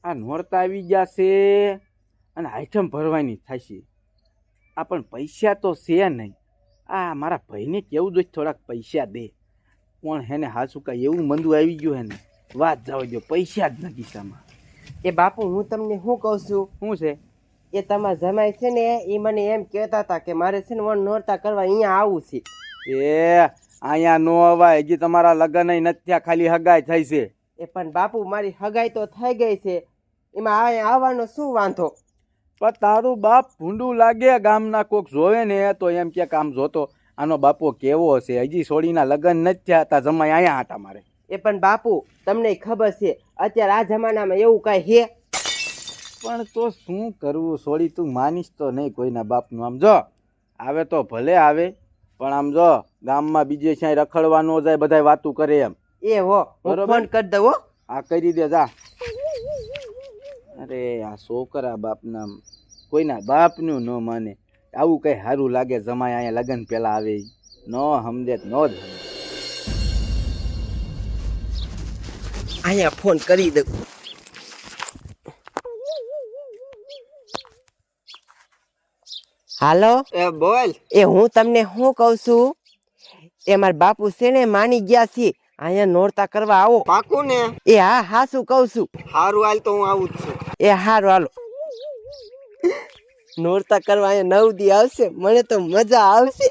આ નોરતા આવી ગયા છે અને આઈટમ ભરવાની થશે. આ પણ પૈસા તો છે નહીં. આ મારા ભાઈને કેવું જોઈએ થોડાક પૈસા દે. પણ હેને હાસું કાંઈ એવું મંદું આવી ગયું હે ને વાત જવા દો, પૈસા જ નથી સામાં. એ બાપુ હું તમને શું કહું છું, શું છે? એ તમારા જમાઈ છે ને એ મને એમ કહેતા હતા કે મારે છે ને નોરતા કરવા અહીંયા આવું છે. એ અહીંયા નો અવાય, હજી તમારા લગ્ન નથી થયા, ખાલી હગાઈ થઈ છે. એ પણ બાપુ મારી હગાઈ તો થઈ ગઈ છે, એમાં અહીંયા આવવાનો શું વાંધો? પણ તારું બાપ ભૂંડું લાગે, ગામના કોક જોવે ને તો એમ કે આમ જોતો આનો બાપો કેવો છે, હજી છોડીના લગ્ન નથી થયા તા જમાઈ અહીંયા હતા મારે. એ પણ બાપુ તમને ખબર છે અત્યારે આ જમાનામાં એવું કાંઈ હે? પણ તો શું કરવું છોડી, તું માનીશ તો નહીં કોઈના બાપનું. આમ જો આવે તો ભલે આવે, પણ આમ જો ગામમાં બીજે ક્યાંય રખડવા ન જાય, બધા વાતું કરે એમ. એ હો હું ફોન કરી દઉં. હા કરી દે જા. અરે આ છોકરા બાપના કોઈના બાપનું ન માને, આવું કઈ સારું લાગે? જમાય અહીંયા લગ્ન પેલા આવે ન સમજે નો જ સમજે. અહીંયા ફોન કરી દઉં. હાલો. એ બોલ. એ હું તમને શું કહું છું, એ મારા બાપુ છે ને માની ગયા છે, અહીંયા નોરતા કરવા આવો. પાકું ને? એ હા હા શું કહું છું. હારું હાલ તો હું આવું જ છું. એ હારું હાલો. નોરતા કરવા અહીંયા 9 દી આવશે, મને તો મજા આવશે.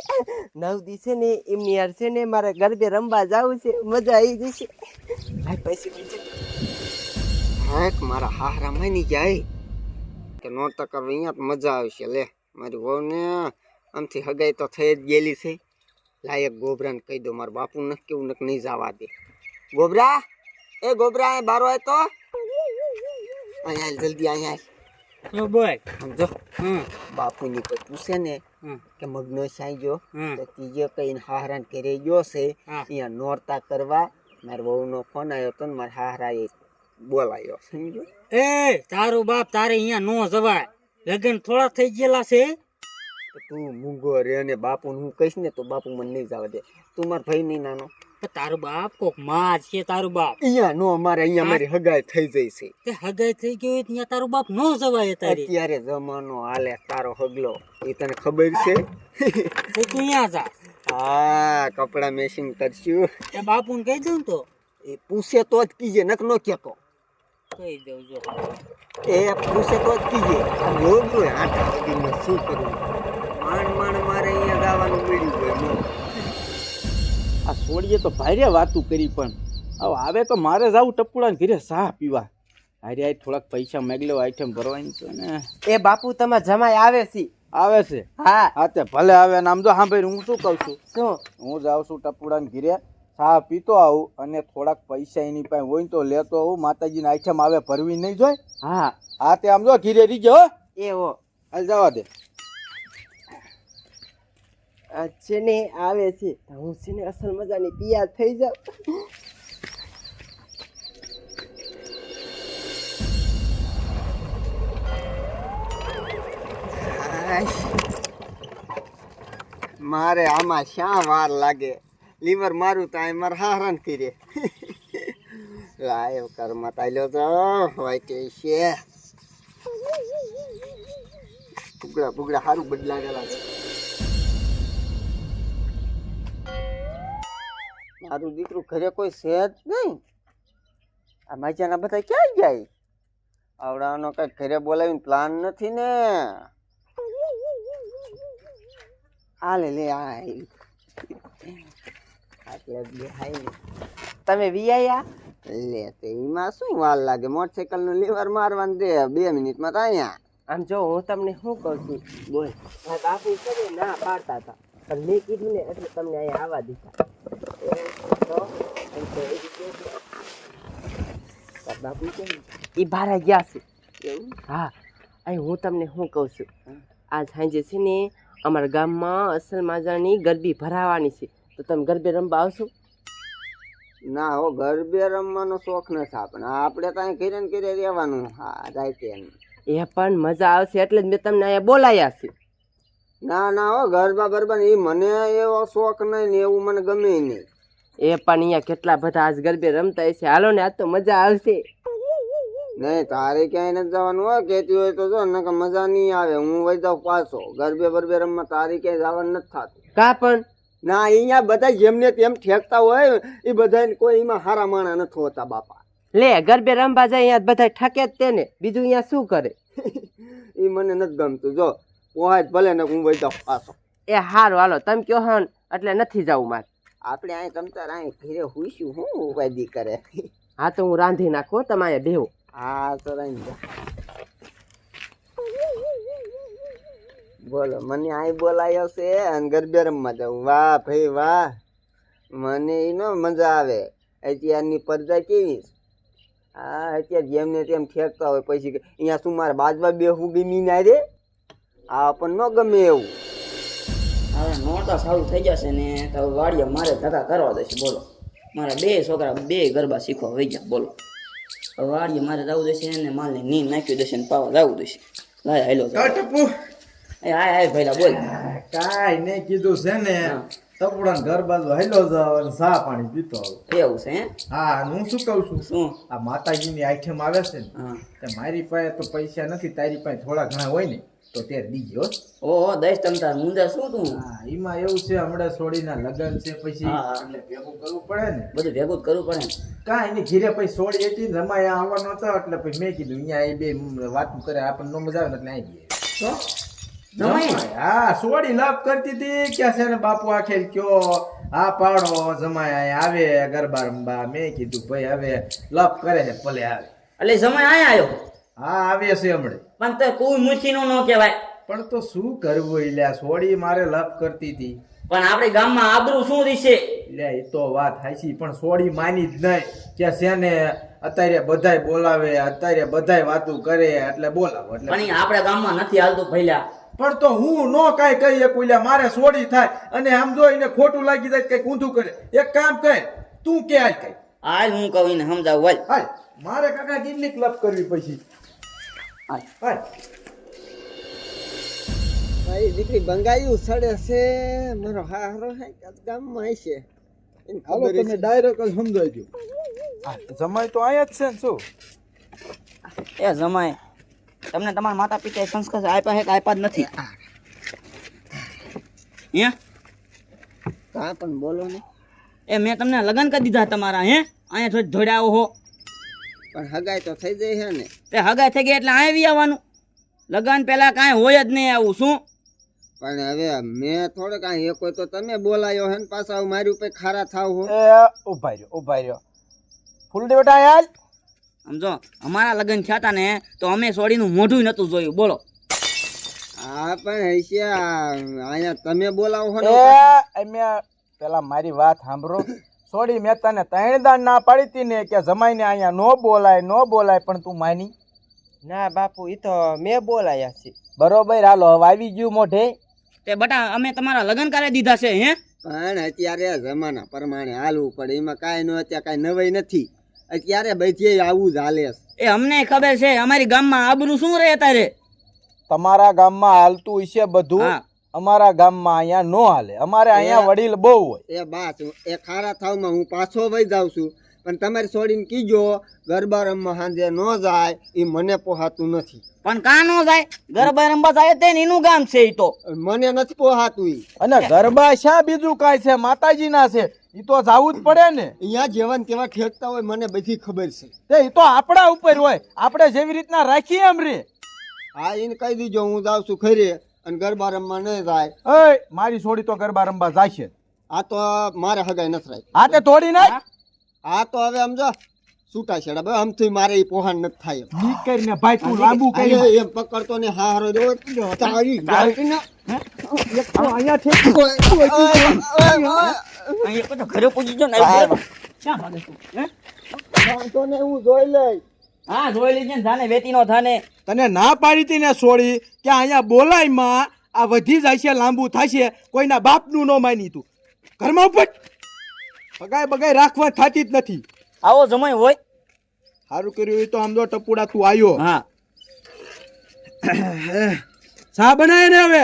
9 દી છે ને એમની યાર છે ને મારે ગરબે રમવા જવું છે, મજા આવી જશે. ભાઈ પૈસે હેક મારા હારા માની જાય કે નોરતા કરવા અહીંયા તો મજા આવશે. લે મારી વહુને આમથી હગાઈ તો થઈ જ ગયેલી છે. લાયક ગોબરાને કહી દો, મારા બાપુ ન કેવું નક નહીં જવા દે. ગોબરા, એ ગોબરા અહીં બારો આય તો અહીંયા જલ્દી અહીંયા બોય સમજો. બાપુની કોઈ પૂછે ને કે મગનો સાંજો તો ત્રીજો કઈ હાહરાન કરી ગયો છે અહીંયા નોરતા કરવા. મારા વહુનો ફોન આવ્યો તો ને મારા હાહરાએ બોલાયો, સમજો. એ તારું બાપ તારે અહીંયા નો જવાય, લગન થોડા થઈ ગયેલા છે. તું મૂંગો રે ને બાપુ હું કહીશ ને તો બાપુ મને નહીં જવા દે. તું મારો ભાઈ નહીં નાનો. તારું બાપ કોક માં છે. તારું બાપ અહીંયા નો અમારે અહીંયા મારી હગાઈ થઈ જાય છે. તે હગાઈ થઈ ગઈ હોય ત્યાં તારું બાપ નો જવાય. તારી અત્યારે જમાનો હાલે તારો હગલો, એ તને ખબર છે? તું અહીંયા જા. હા કપડા મેશિંગ કરશું. એ બાપુ ને કહી દઉં તો એ પૂછે તો જ કીજે, નક નો કેતો. કહી દઉં જો. એ પૂછે તો જ કીજે. જોયું આટા સુધીમાં શું કરવું? માંડ મારે અહીંયા ગાવાનું મળ્યું હોય. આ છોડીએ તો ભારે વાતું કરી, પણ હવે આવે તો મારે જવું ટપુડાને ઘરે ચા પીવા. હારે થોડાક પૈસા મેગલો આઈટમ ભરવાની તો ને. એ બાપુ તમારા જમાઈ આવે છે. આવે છે? હા હા તે ભલે આવે ને. આમ જો હા ભાઈ હું શું કહું છું, શું? હું જાઉં છું ટપુડાને ઘરે, ચા પીતો આવું અને થોડાક પૈસા એની પાસે હોય ને તો લેતો આવું. માતાજીની આઈટમ આવે ભરવી નહીં જોઈ. હા હા તે આમ જો ઘીરે રીજો. એ હો હાલ જવા દે. છે ને આવે છે, હું છે ને અસલ મજાની તૈયાર થઈ જાઉં. મારે આમાં શા વાર લાગે? લીવર મારું તો મારે હારાન કરીએ. લાયો કર્મ તાલ્યો તો હોય કે છે. પુગડા સારું બદલાડેલા છે. મારું દીકરું ઘરે કોઈ છે જ નહીં. આ માજાના બધા ક્યાં જાય? આવડાનો કઈ ઘરે બોલાવીને પ્લાન નથી ને. હાલે લે તમે વિયાયા લે તે એમાં શું વાર લાગે? મોટરસાઇકલ નું લીવર મારવાનું દે 2 મિનિટમાં તો અહીંયા. આમ જો હું તમને શું કહું છું, બોલ બાપુ છે ને ના પાડતા હતા, પણ મેં કીધું ને એટલે તમને અહીંયા આવવા દીધા. બાપુ છે ને એ બહાર ગયા છે. એવું? હા અહીં હું તમને શું કહું છું, આજ સાંજે છે ને અમારા ગામમાં અસલ માજાની ગરબી ભરાવાની છે, તો તમે ગરબે રમવા આવશો? ના હો, ગરબે રમવાનો શોખ નથી આપણે. આપણે ત્યાં ઘરે ને ઘરે રહેવાનું. હા રાઈતે. એ પણ મજા આવશે એટલે જ મેં તમને અહીંયા બોલાયા છે. ના હો, ગરબા બરબા એ મને એવો શોખ નહીં ને એવું મને ગમે નહીં. એ પણ અહીંયા કેટલા બધા આજ ગરબે રમતા હશે. હાલો ને આજ તો મજા આવશે. નહીં તારે ક્યાંય નથી જવાનું હોય કેતી હોય તો જો નકર મજા નહીં આવે હું વહી જાઉં પાછો ગરબે બરબે રમવા તારે ક્યાંય જવાનું નથી થતું કા પણ ના અહીંયા બધા જેમને તેમ ઠેકતા હોય એ બધા કોઈ એમાં હારા માણા નથી હોતા બાપા લે ગરબે રમવા જાય અહીંયા બધા ઠકે જ તેને બીજું અહીંયા શું કરે એ મને નથી ગમતું જો પોહાય જ ભલે ને હું વહી જાઉં પાછો એ હારું હાલો તમે કયો હન એટલે નથી જવું મારે આપણે અહીં તમતાર અહીં ઘીરે હુઈશું હું ઉપાધી કરે હા તો હું રાંધી નાખું તમે અહીંયા બેહો હા તો રહી જા બોલો મને અહીં બોલાયો છે અને ગરબે રમવા જાઉં વાહ ભાઈ વાહ મને એનો મજા આવે અત્યારની પરજા કેવી હા અત્યારે જેમને તેમ ઠેકતા હોય પછી અહીંયા શું મારે બાજવા બેહવું ગમી ના રે આ પણ ન ગમે એવું હવે નોરતા સારું થઈ જશે ને તો વાડીએ મારે ધક્કા કરવા દેશે બોલો મારા બે છોકરા બે ગરબા શીખવા વહી ગયા બોલો હવે વાડીએ મારે જવું દેશે ને માલને નીંદ નાખ્યું દેશે ને પાવા જવું દેશે લાય હાલો ટપુ એ હાય હાય ભાઈલા બોલ કાંઈ નહીં કીધું છે ને ટપુડા ઘર બાજુ હેલો જાવ અને ચા પાણી પીતો આવું. એવું છે હે હા હું શું કહું છું શું આ માતાજીની આઈટમ આવે છે ને હા તે મારી પાસે તો પૈસા નથી તારી પાસે થોડા ઘણા હોય ને તો તે દીજો. ઓહો દઈશ તમ તાર મુંજા શું તું હા એમાં એવું છે હમણાં સોડીના લગ્ન છે પછી હા. એટલે ભેગું કરવું પડે ને બધું ભેગું જ કરવું પડે ને કાંઈ એની ઘીરે પછી સોડી હતી ને રમાય આવવાનો હતો એટલે પછી મેં કીધું અહીંયા એ બે વાતું કરે આપણને નો મજા આવે ને એટલે આવી ગયે જમાઈ હા સોડી લપ કરતી હતી કે છે ને બાપુ આખેલ કયો હા પાડો જમાય અહીં આવે ગરબા રમવા મેં કીધું ભાઈ હવે લપ કરે છે ભલે આવે એટલે સમય આયા આવ્યો હા આવે છે હમણે પણ તે કોઈ મુછીનો ન કહેવાય પણ તો શું કરવું એટલે સોડી મારે લપ કરતી હતી પણ આપણે ગામમાં આબરૂ શું દીશે એટલે એ તો વાત હાચી પણ સોડી માની જ નહીં કે છે ને અત્યારે બધાય બોલાવે અત્યારે બધાય વાતું કરે એટલે બોલાવો એટલે પણ ઈ આપણા ગામમાં નથી હાલતું ભઈલા પણ તો હું નો કાંઈ કહી શકું એટલે મારે સોડી થાય અને આમ જો એને ખોટું લાગી જાય કઈક ઊંધું કરે એક કામ કર તું કે આજ કઈ હાલ હું કહું એને સમજાવું હાલ હાલ મારે કાકા કેટલી ક્લબ કરવી પછી હાલ હાલ મારી દીકરી બંગાયું સડે છે મારો હારો હે ગામમાં હશે એને હાલો ખબર તમે છે ડાયરેક્ટ જ સમજાવજો જમાય તો આયા જ છે ને શું એ જમાય તમને તમારા માતા પિતાએ સંસ્કાર આપ્યા છે કે આપ્યા જ નથી હે કાં પણ બોલો ને એ મેં તમને લગ્ન કરી દીધા તમારા હે અહીંયા થોડી ધોડ્યા હો પણ હગાઈ તો થઈ જાય છે ને તે હગાઈ થઈ ગઈ એટલે આવી આવવાનું લગ્ન પેલા કાંઈ હોય જ નહીં આવું શું પણ હવે મેં થોડો કાંઈ એક હોય તો તમે બોલાયો હે ને પાછા મારી ઉપર ખારા થાવ હો એ ઉભા રહ્યો ફૂલ દેવટા યાર સમજો અમારા લગ્ન થયા હતા ને તો અમે સોડીનું મોઢું નતું જોયું બોલો હા પણ હશે અહીંયા તમે બોલાવો હો ને અમે પેલા મારી વાત સાંભળો સોડી મેં તને ત્રણ ના પાડી હતી ને કે જમાઈને અહીંયા નો બોલાય પણ તું માની ના બાપુ એ તો મેં બોલાયા છે બરોબર હાલો હવે આવી ગયું મોઢે તે બટા અમે તમારા લગ્ન કરી દીધા છે હે પણ અત્યારે જમાના પ્રમાણે હાલવું પડે એમાં કાંઈ ન અત્યારે કાંઈ નવાઈ નથી અત્યારે બધી આવું જ હાલે છે. એ અમને ખબર છે અમારી ગામમાં આબરૂ શું રહે તારે તમારા ગામમાં હાલતું હશે બધું હા અમારા ગામમાં અહીંયા નો હાલે અમારે અહીંયા વડીલ બહુ હોય એ બાત એ ખારા થાવમાં હું પાછો વહી જાઉં છું પણ તમારી છોડીને કીજો ગરબા રમવા સાંજે ન જાય એ મને પોહાતું નથી પણ કાં નો જાય ગરબા રમવા જાય તે ને એનું ગામ છે ઈ તો મને નથી પોહાતું ઈ અને ગરબા શા બીજું કાંઈ છે માતાજીના છે ઈ તો જાવું જ પડે ને અહીંયા જેવા ને તેવા ઠેકતા હોય મને બધી ખબર છે તે ઈ તો આપણા ઉપર હોય આપણે જેવી રીતના રાખીએ એમ રે હા એને કહી દીજો હું જાઉં છું ખરી અને ગરબા રમવા ન જાય ઓય મારી છોડી તો ગરબા રમવા જાશે આ તો મારે હગાઈ નથી રાખી આ તે તોડી નાખ આ તો હવે સમજો છૂટા છેડા ભાઈ આમથી મારે ઈ પોહાણ નથી થાય એમ. નીકળને ભાઈ તું લાંબુ કરી અરે એમ પકડતો ને હારો દેવો તારી ગાળીને. એક તો અહીંયા છે અહીંયા બધો ઘરે પૂજી જો ને આવી ગયો. ક્યાં ભાગે તું હે વાંધો ને હું જોઈ લઈ હા જોઈ લીજે ને થાને વેતી નો થાને તને ના પાડી હતી ને છોડી કે અહીંયા બોલાયમાં આ વધી જાય છે લાંબુ થશે કોઈના બાપનું ન માની તું ઘરમાં ઉપર બગાઈ રાખવા થતી જ નથી આવો જમાઈ હોય સારું કર્યું એ તો આમ જો ટપુડા તું આવ્યો હા ચા બનાય ને હવે